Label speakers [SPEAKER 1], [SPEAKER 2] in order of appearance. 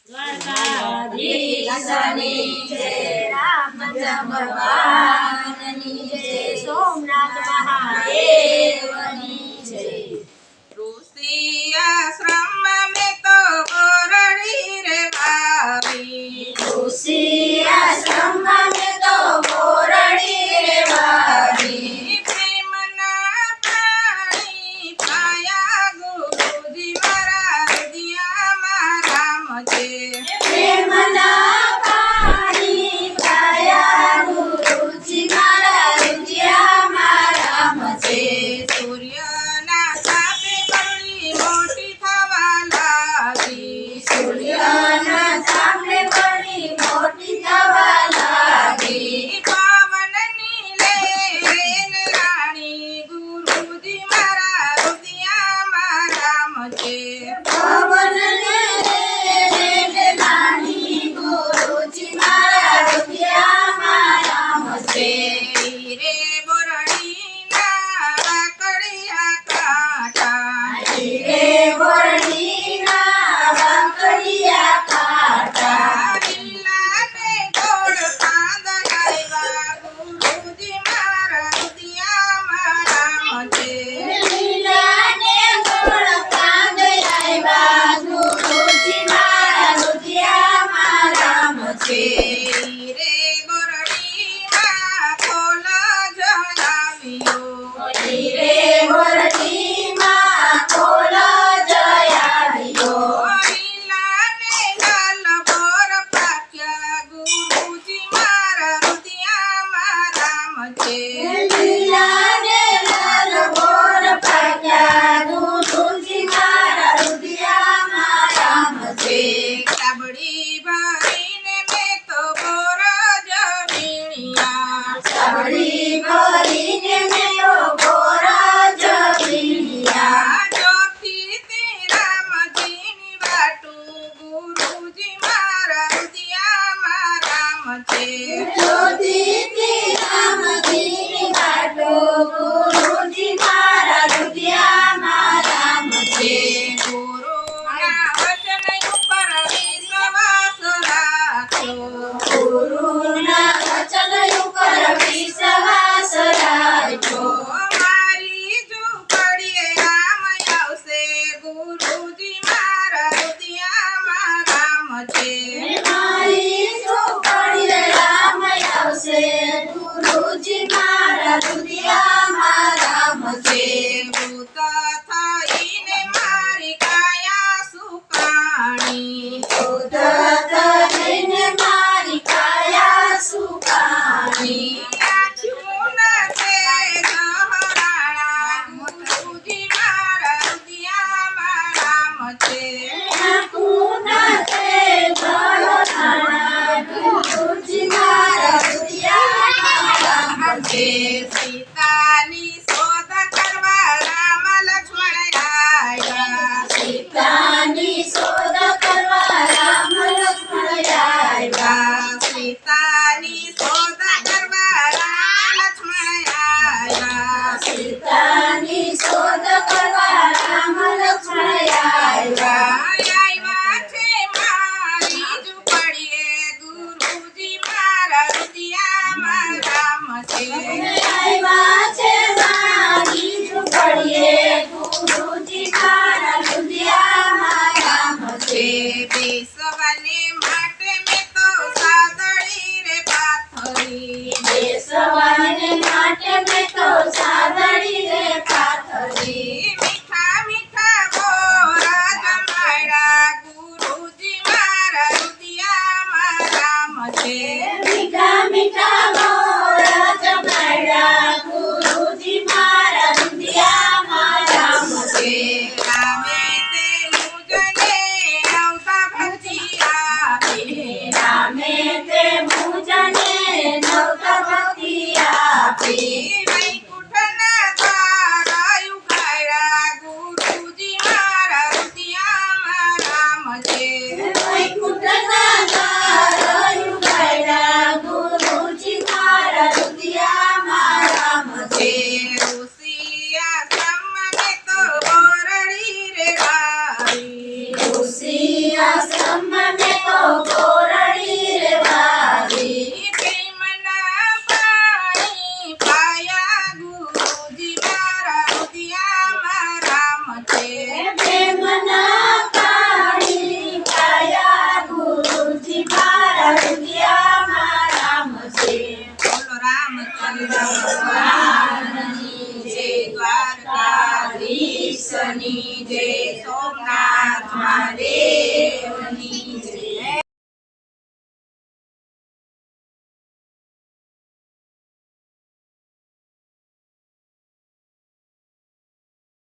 [SPEAKER 1] દ્વારકાધીશની જય, રામચંદ્ર ભગવાનની જય, સોમનાથ મહાદેવની જય।
[SPEAKER 2] ઋષિ આશ્રમ में तो बोरड़ी रे वावी,
[SPEAKER 1] ऋषि आश्रम में तो बोरड़ी रे वावी,
[SPEAKER 2] प्रेमना पाणी पाया गुरुजी मारा हृदयમાં રામ છે।
[SPEAKER 1] પ્રેમના પાણી પાયા ગુરુજી મારા હૃદયમાં રામ છે।
[SPEAKER 2] સૂર્યના તાપે બળી મોટી થવા લાગી,
[SPEAKER 1] સૂર્યના તાપે બળી મોટી થવા લાગી,
[SPEAKER 2] પવનની લહેર રાણી ગુરુજી મારા હૃદયમાં રામ છે।
[SPEAKER 1] પવનને રાણી ગુરુજી મારા હૃદયમાં રામ છે।
[SPEAKER 2] રે બોરડીના વાકડિયા કાંઠા,
[SPEAKER 1] રે બોરડીના વાંકડિયા કાંઠા,
[SPEAKER 2] લીલાને ગોળ પાંદડાવ્યા ગુરુજી મારા હૃદયમાં રામ છે।